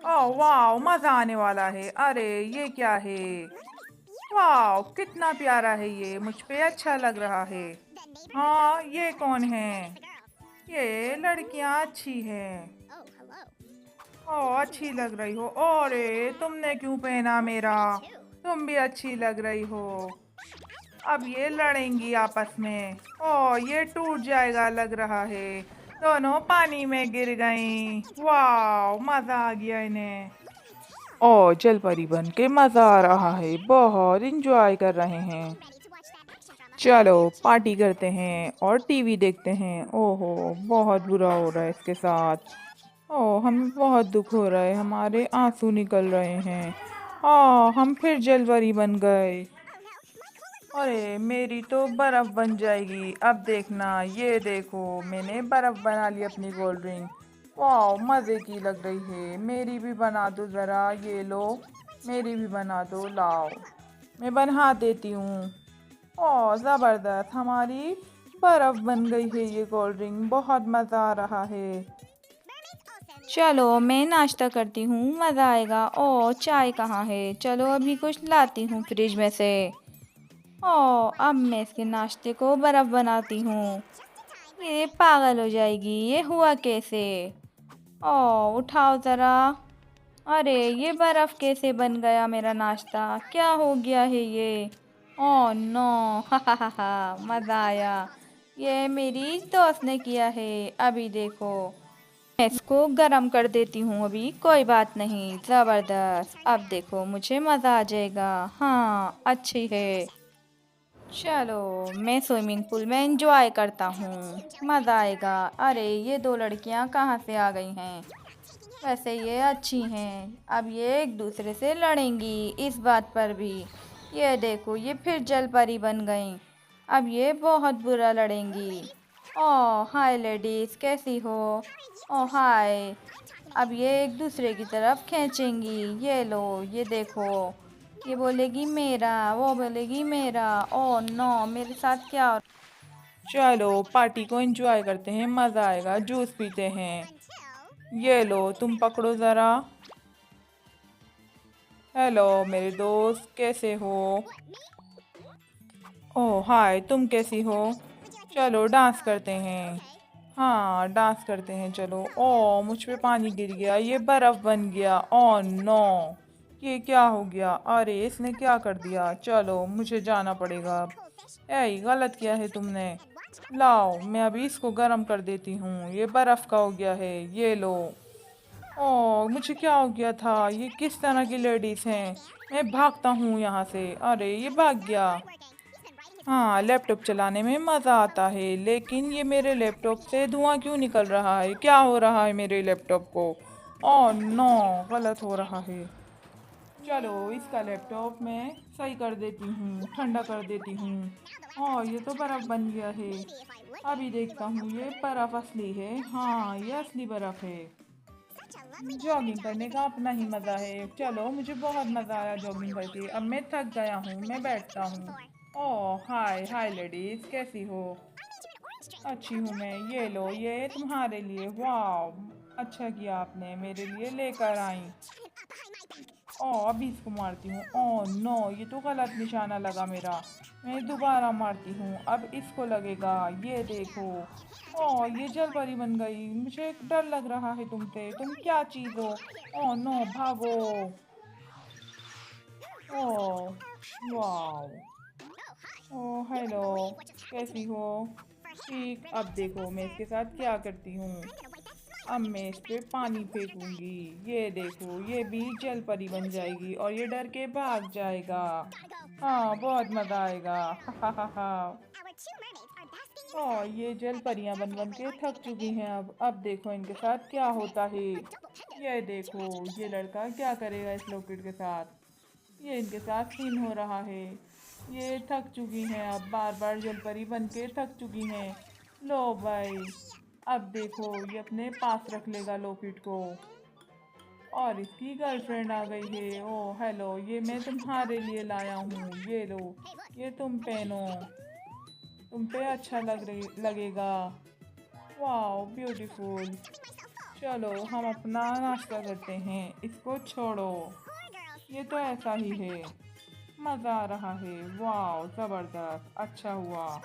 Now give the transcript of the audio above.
ओह वाह, मजा आने वाला है। अरे ये क्या है? वाह, कितना प्यारा है ये, मुझ पे अच्छा लग रहा है। हाँ, ये कौन है? ये लड़कियां अच्छी हैं। ओह, अच्छी लग रही हो। अरे तुमने क्यों पहना मेरा? तुम भी अच्छी लग रही हो। अब ये लड़ेंगी आपस में। ओह, ये टूट जाएगा लग रहा है। दोनों पानी में गिर गईं। वाह, मजा आ गया इन्हें। ओह, जल परी बन के मजा आ रहा है, बहुत इंजॉय कर रहे हैं। चलो पार्टी करते हैं और टीवी देखते हैं। ओहो, बहुत बुरा हो रहा है इसके साथ। ओह, हमें बहुत दुख हो रहा है, हमारे आंसू निकल रहे हैं। हम फिर जलपरी बन गए। अरे मेरी तो बर्फ बन जाएगी अब देखना। ये देखो, मैंने बर्फ बना ली अपनी कोल्ड ड्रिंक। वाह, मज़े की लग रही है। मेरी भी बना दो ज़रा, ये लो। मेरी भी बना दो, लाओ। मैं बना देती हूँ। ओह ज़बरदस्त, हमारी बर्फ बन गई है ये कोल्ड ड्रिंक। बहुत मज़ा आ रहा है। चलो मैं नाश्ता करती हूँ, मज़ा आएगा। ओ चाय कहाँ है? चलो अभी कुछ लाती हूँ फ्रिज में से। ओ अब मैं इसके नाश्ते को बर्फ बनाती हूँ। ये पागल हो जाएगी, ये हुआ कैसे? ओ उठाओ ज़रा। अरे ये बर्फ कैसे बन गया मेरा नाश्ता? क्या हो गया है ये? ओ नो हा हा हा हा, मज़ा आया। ये मेरी दोस्त ने किया है। अभी देखो, मैं इसको गरम कर देती हूँ अभी, कोई बात नहीं। ज़बरदस्त, अब देखो मुझे मज़ा आ जाएगा। हाँ अच्छी है। चलो मैं स्विमिंग पूल में एंजॉय करता हूँ, मज़ा आएगा। अरे ये दो लड़कियाँ कहाँ से आ गई हैं? वैसे ये अच्छी हैं। अब ये एक दूसरे से लड़ेंगी इस बात पर भी। ये देखो, ये फिर जल परी बन गई। अब ये बहुत बुरा लड़ेंगी। ओह हाय लेडीज़, कैसी हो? ओह हाय। अब ये एक दूसरे की तरफ खींचेंगी। ये लो, ये देखो। ये बोलेगी मेरा, वो बोलेगी मेरा। ओह नो, मेरे साथ क्या हो? चलो पार्टी को एंजॉय करते हैं, मज़ा आएगा। जूस पीते हैं। ये लो, तुम पकड़ो ज़रा। हेलो मेरे दोस्त, कैसे हो? ओह हाय, तुम कैसी हो? चलो डांस करते हैं। हाँ, डांस करते हैं चलो। ओह, मुझ पे पानी गिर गया, ये बर्फ बन गया। ओह नो, ये क्या हो गया? अरे इसने क्या कर दिया? चलो मुझे जाना पड़ेगा अब। ऐ गलत किया है तुमने। लाओ, मैं अभी इसको गर्म कर देती हूँ। ये बर्फ का हो गया है, ये लो। ओह, मुझे क्या हो गया था? ये किस तरह की लेडीज़ हैं? मैं भागता हूँ यहाँ से। अरे ये भाग गया। हाँ, लैपटॉप चलाने में मज़ा आता है, लेकिन ये मेरे लैपटॉप से धुआं क्यों निकल रहा है? क्या हो रहा है मेरे लैपटॉप को? ओह नो, गलत हो रहा है। चलो इसका लैपटॉप मैं सही कर देती हूँ, ठंडा कर देती हूँ। ओह, ये तो बर्फ़ बन गया है। अभी देखता हूँ, ये बर्फ़ असली है। हाँ, ये असली बर्फ़ है। जॉगिंग करने का अपना ही मज़ा है। चलो मुझे बहुत मज़ा आया जॉगिंग करके। अब मैं थक गया हूँ, मैं बैठता हूँ। ओह हाय हाय लेडीज़, कैसी हो? अच्छी हूँ मैं। ये लो, ये तुम्हारे लिए। वाह, अच्छा किया आपने, मेरे लिए लेकर आई। ओह, अभी इसको मारती हूँ। ओह नो, ये तो गलत निशाना लगा मेरा। मैं दोबारा मारती हूँ, अब इसको लगेगा। ये देखो। ओह, ये जल परी बन गई। मुझे डर लग रहा है तुमसे। तुम क्या चीज़ हो? ओह नो, भागो। ओह वाह। ओह हेलो, कैसी हो? ठीक, अब देखो मैं इसके साथ क्या करती हूँ। अब मैं इस पे पानी फेंकूंगी। ये देखो, ये भी जल परी बन जाएगी और ये डर के भाग जाएगा। हाँ, बहुत मज़ा आएगा। हा हा हा हा। ओह, ये जल परियां बन बन के थक चुकी हैं। अब देखो इनके साथ क्या होता है। ये देखो, ये लड़का क्या करेगा इस लॉकेट के साथ। ये इनके साथ सीन हो रहा है। ये थक चुकी हैं, अब बार बार जलपरी बन के थक चुकी हैं। लो भाई, अब देखो ये अपने पास रख लेगा लॉकेट को। और इसकी गर्लफ्रेंड आ गई है। ओह हेलो, ये मैं तुम्हारे लिए लाया हूँ, ये लो। ये तुम पहनो, तुम पे अच्छा लगेगा। वाह ब्यूटीफुल। चलो हम अपना नाश्ता करते हैं, इसको छोड़ो। ये तो ऐसा ही है। मज़ा आ रहा है। वाह, ज़बरदस्त, अच्छा हुआ।